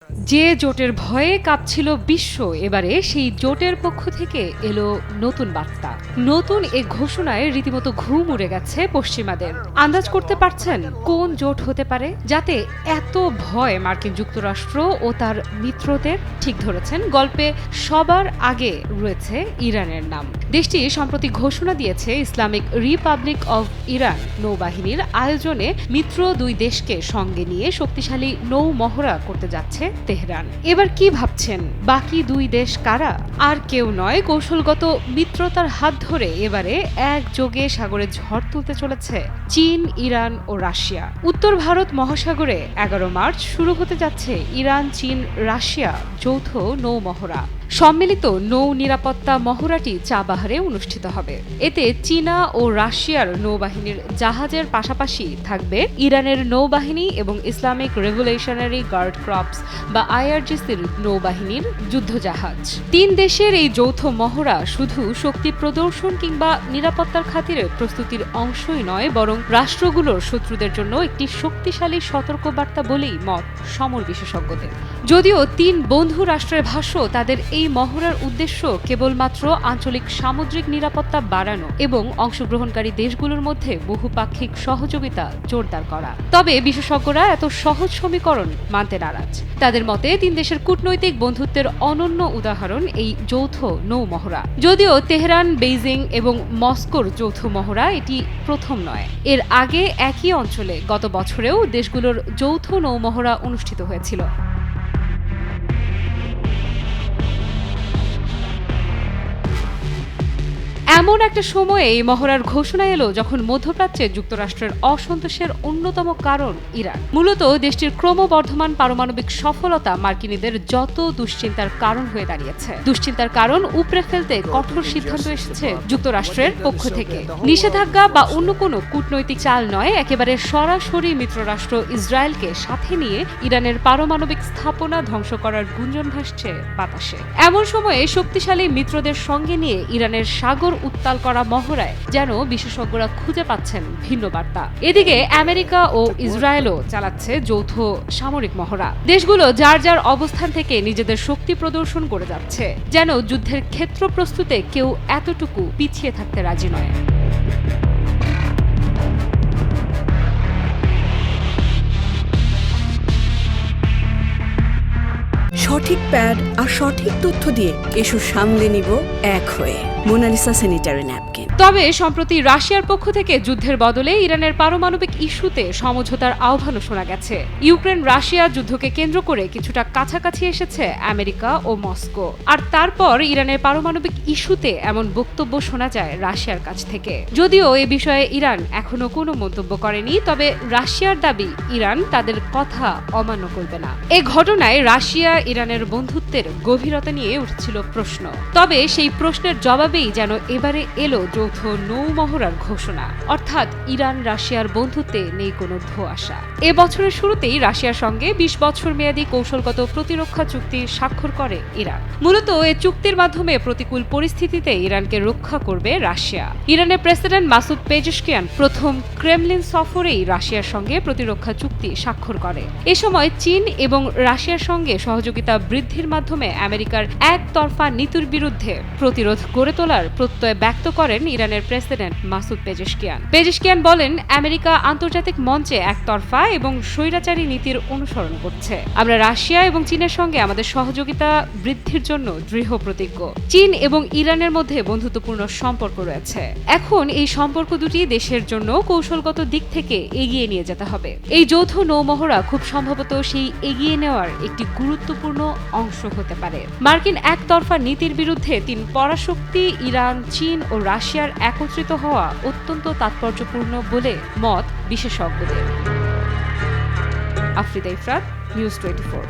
যে জোটের ভয়ে কাঁপছিল বিশ্ব, এবারে সেই জোটের পক্ষ থেকে এলো নতুন বার্তা। নতুন এ ঘোষণায় রীতিমতো ঘুম উড়ে গেছে পশ্চিমাদের। আন্দাজ করতে পারছেন কোন জোট হতে পারে যাতে এত ভয় মার্কিন যুক্তরাষ্ট্র ও তার মিত্রদের? ঠিক ধরেছেন, গল্পে সবার আগে রয়েছে ইরানের নাম। দেশটি সম্প্রতি ঘোষণা দিয়েছে ইসলামিক রিপাবলিক অব ইরান নৌবাহিনীর আয়োজনে মিত্র দুই দেশকে সঙ্গে নিয়ে শক্তিশালী নৌ মহড়া করতে যাচ্ছে তেহরান। এবার কি ভাবছেন বাকি দুই দেশ কারা? আর কেউ নয়, কৌশলগত মিত্রতার হাত ধরে এবারে একযোগে সাগরে ঝড় তুলতে চলেছে চীন, ইরান ও রাশিয়া। উত্তর ভারত মহাসাগরে 11 মার্চ শুরু হতে যাচ্ছে ইরান, চীন, রাশিয়া যৌথ নৌ মহড়া। সম্মিলিত নৌ নিরাপত্তা মহড়াটি চাবাহারে অনুষ্ঠিত হবে। এতে চীনা ও রাশিয়ার নৌবাহিনীর জাহাজের পাশাপাশি থাকবে ইরানের নৌবাহিনী এবং ইসলামিক রেভলিউশনারি গার্ড ক্রপস বা IRGCর নৌবাহিনীর যুদ্ধজাহাজ। তিন দেশের এই যৌথ মহড়া শুধু শক্তি প্রদর্শন কিংবা নিরাপত্তার খাতিরে প্রস্তুতির অংশই নয়, বরং রাষ্ট্রগুলোর শত্রুদের জন্য একটি শক্তিশালী সতর্কবার্তা বলেই মত সমর বিশেষজ্ঞদের। যদিও তিন বন্ধু রাষ্ট্রের ভাষ্য, তাদের এই মহড়ার উদ্দেশ্য কেবলমাত্র আঞ্চলিক সামুদ্রিক নিরাপত্তা বাড়ানো এবং অংশগ্রহণকারী দেশগুলোর মধ্যে বহুপাক্ষিক সহযোগিতা জোরদার করা। তবে বিশেষজ্ঞরা এত সহজ সমীকরণ মানতে নারাজ। তাদের মতে তিন দেশের কূটনৈতিক বন্ধুত্বের অনন্য উদাহরণ এই যৌথ নৌ মহড়া। যদিও তেহরান, বেইজিং এবং মস্কোর যৌথ মহড়া এটি প্রথম নয়। এর আগে একই অঞ্চলে গত বছরেও দেশগুলোর যৌথ নৌ মহড়া অনুষ্ঠিত হয়েছিল। এমন একটা সময়ে এই মহড়ার ঘোষণা এলো যখন মধ্যপ্রাচ্যে যুক্তরাষ্ট্রের অসন্তোষের অন্যতম কারণ ইরান। মূলত দেশটির ক্রমবর্ধমান পারমাণবিক সফলতা মার্কিনীদের যত দুশ্চিন্তার কারণ হয়ে দাঁড়িয়েছে। দুশ্চিন্তার কারণ উপড়ে ফেলতে কঠোর সিদ্ধান্ত এসেছে যুক্তরাষ্ট্রের পক্ষ থেকে। নিষেধাজ্ঞা বা অন্য কোনো কূটনৈতিক চাল নয়, একেবারে সরাসরি মিত্ররাষ্ট্র ইসরায়েলকে সাথে নিয়ে ইরানের পারমাণবিক স্থাপনা ধ্বংস করার গুঞ্জন ভাসছে বাতাসে। এমন সময়ে শক্তিশালী মিত্রদের সঙ্গে নিয়ে ইরানের সাগর উত্তাল করা মহড়ায় যেন বিশেষজ্ঞরা খুঁজে পাচ্ছেন ভিন্ন বার্তা। এদিকে আমেরিকা ও ইসরায়েলও চালাচ্ছে যৌথ সামরিক মহড়া। দেশগুলো যার যার অবস্থান থেকে নিজেদের শক্তি প্রদর্শন করে যাচ্ছে, যেন যুদ্ধের ক্ষেত্র প্রস্তুতে কেউ এতটুকু পিছিয়ে থাকতে রাজি নয়। সঠিক প্যাড আর সঠিক তথ্য দিয়ে কেশু সামলে নিব এক হয়ে। Monalisa sanitary napkin. তবে সম্প্রতি রাশিয়ার পক্ষ থেকে যুদ্ধের বদলে ইরানের পারমাণবিক ইস্যুতে সমঝোতার আহ্বানও শোনা গেছে। ইউক্রেন রাশিয়া যুদ্ধকে কেন্দ্র করে কিছুটা কাছাকাছি এসেছে আমেরিকা ও মস্কো। আর তারপর ইরানের পারমাণবিক ইস্যুতে এমন বক্তব্য শোনা যায় রাশিয়ার কাছ থেকে। যদিও এ বিষয়ে ইরান এখনো কোনো মন্তব্য করেনি, তবে রাশিয়ার দাবি ইরান তাদের কথা অমান্য করবে না। এ ঘটনায় রাশিয়া ইরানের বন্ধুত্বের গভীরতা নিয়ে উঠছিল প্রশ্ন। তবে সেই প্রশ্নের জবাবেই যেন এবারে এলো যৌথ নৌ মহড়ার ঘোষণা। অর্থাৎ ইরান রাশিয়ার বন্ধুত্বে নেই কোনো ধোঁয়াশা। এ বছরের শুরুতেই রাশিয়ার সঙ্গে 20 বছর মেয়াদী কৌশলগত প্রতিরক্ষা চুক্তি স্বাক্ষর করে ইরান। মূলত এ চুক্তির মাধ্যমে প্রতিকূল পরিস্থিতিতে ইরানকে রক্ষা করবে রাশিয়া। ইরানের প্রেসিডেন্ট মাসুদ পেজেশকিয়ান প্রথম ক্রেমলিন সফরেই রাশিয়ার সঙ্গে প্রতিরক্ষা চুক্তি স্বাক্ষর করে। এ সময় চীন এবং রাশিয়ার সঙ্গে সহযোগিতা বৃদ্ধির মাধ্যমে আমেরিকার একতরফা নীতির বিরুদ্ধে প্রতিরোধ গড়ে তোলার প্রত্যয় ব্যক্ত করেন ইরানের প্রেসিডেন্ট মাসুদ পেজেশকিয়ান। পেজেশকিয়ান বলেন, আমেরিকা আন্তর্জাতিক মঞ্চে একতরফা এবং স্বৈরাচারী নীতির অনুসরণ করছে। আমরা রাশিয়া এবং চীনের সঙ্গে আমাদের সহযোগিতা বৃদ্ধির জন্য দৃঢ় প্রতিজ্ঞ। চীন এবং ইরানের মধ্যে বন্ধুত্বপূর্ণ সম্পর্ক রয়েছে। এখন এই সম্পর্ক দুটি দেশের জন্য কৌশলগত দিক থেকে এগিয়ে নিয়ে যেতে হবে। এই যৌথ নৌ মহড়া খুব সম্ভবত সেই এগিয়ে নেওয়ার একটি গুরুত্বপূর্ণ অংশ হতে পারে। মার্কিন একতরফা নীতির বিরুদ্ধে তিন পরাশক্তি ইরান, চীন ও রাশিয়ার একত্রিত হওয়া অত্যন্ত তাৎপর্যপূর্ণ বলে মত বিশেষজ্ঞদের। আফরিদা ইফরাত, নিউজ 24।